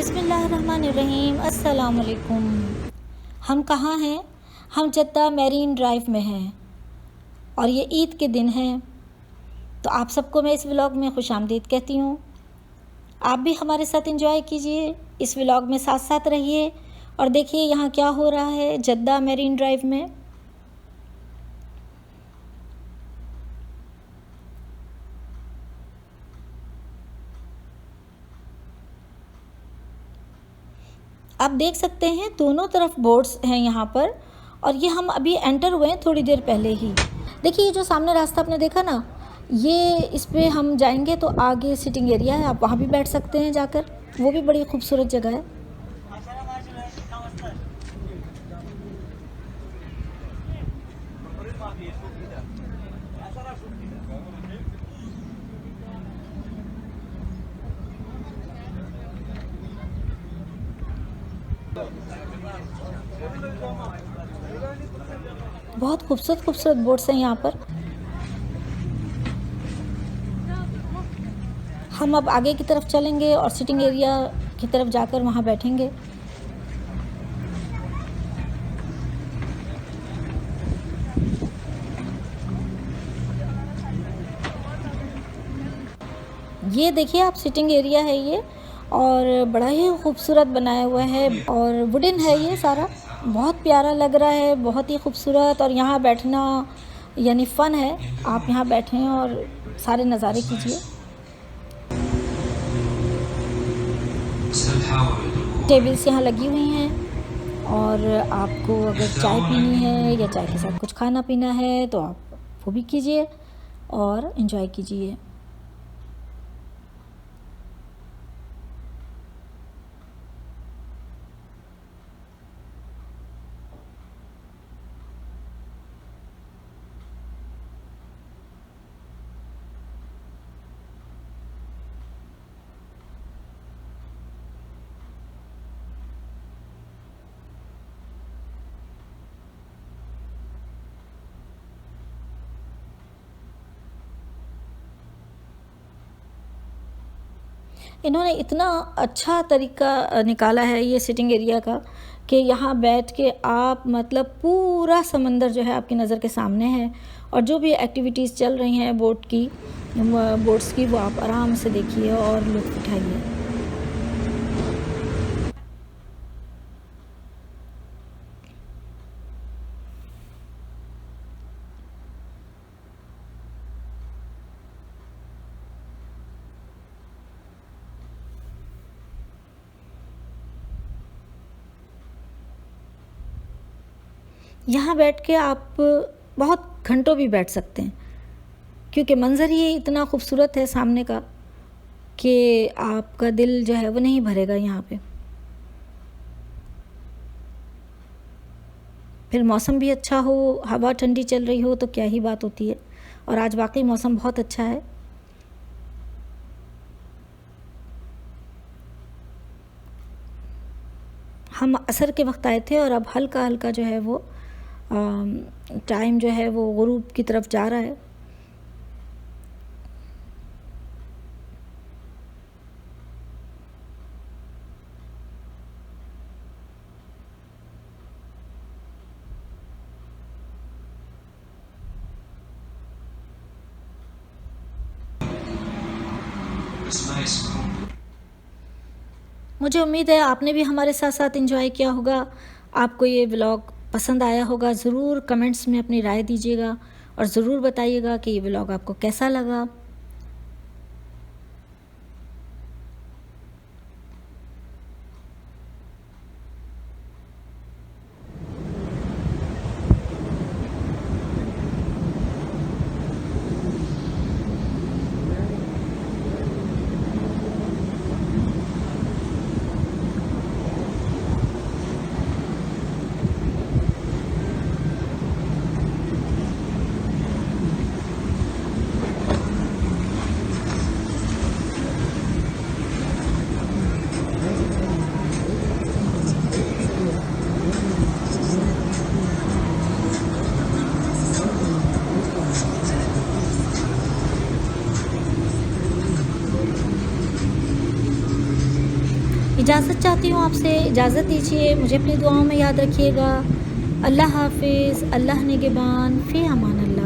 बिस्मिल्लाहिर्रहमानिर्रहीम। अस्सलाम वालेकुम। हम कहाँ हैं? हम जद्दा मैरीन ड्राइव में हैं और ये ईद के दिन हैं। तो आप सबको मैं इस व्लॉग में खुशामदीद कहती हूँ। आप भी हमारे साथ एंजॉय कीजिए, इस व्लॉग में साथ साथ रहिए और देखिए यहाँ क्या हो रहा है जद्दा मैरीन ड्राइव में। आप देख सकते हैं दोनों तरफ बोट्स हैं यहाँ पर और ये हम अभी एंटर हुए हैं थोड़ी देर पहले ही। देखिए ये जो सामने रास्ता आपने देखा ना, ये इस पे हम जाएंगे तो आगे सिटिंग एरिया है, आप वहाँ भी बैठ सकते हैं जाकर, वो भी बड़ी खूबसूरत जगह है। बहुत खूबसूरत खूबसूरत बोट्स हैं यहाँ पर। हम अब आगे की तरफ चलेंगे और सिटिंग एरिया की तरफ जाकर वहाँ बैठेंगे। ये देखिए आप सिटिंग एरिया है ये, और बड़ा ही खूबसूरत बनाया हुआ है और वुडन है ये सारा, बहुत प्यारा लग रहा है, बहुत ही खूबसूरत। और यहाँ बैठना यानी फ़न है, आप यहाँ बैठें और सारे नज़ारे कीजिए। टेबल्स यहाँ लगी हुई हैं और आपको अगर चाय पीनी है या चाय के साथ कुछ खाना पीना है तो आप वो भी कीजिए और इन्जॉय कीजिए। इन्होंने इतना अच्छा तरीका निकाला है ये सिटिंग एरिया का कि यहाँ बैठ के आप मतलब पूरा समंदर जो है आपकी नज़र के सामने है और जो भी एक्टिविटीज़ चल रही हैं बोट्स की वो आप आराम से देखिए और लुत्फ़ उठाइए। यहाँ बैठ के आप बहुत घंटों भी बैठ सकते हैं क्योंकि मंज़र ही इतना खूबसूरत है सामने का कि आपका दिल जो है वो नहीं भरेगा यहाँ पे। फिर मौसम भी अच्छा हो, हवा ठंडी चल रही हो तो क्या ही बात होती है। और आज वाकई मौसम बहुत अच्छा है। हम असर के वक्त आए थे और अब हल्का हल्का जो है वो टाइम जो है वो गुरूब की तरफ जा रहा है। मुझे उम्मीद है आपने भी हमारे साथ साथ एंजॉय किया होगा। आपको ये व्लॉग पसंद आया होगा। ज़रूर कमेंट्स में अपनी राय दीजिएगा और ज़रूर बताइएगा कि ये व्लॉग आपको कैसा लगा। इजाज़त चाहती हूँ आपसे, इजाज़त दीजिए, मुझे अपनी दुआओं में याद रखिएगा। अल्लाह हाफ़िज़, अल्लाह निगहबान, फ़ी अमान अल्लाह।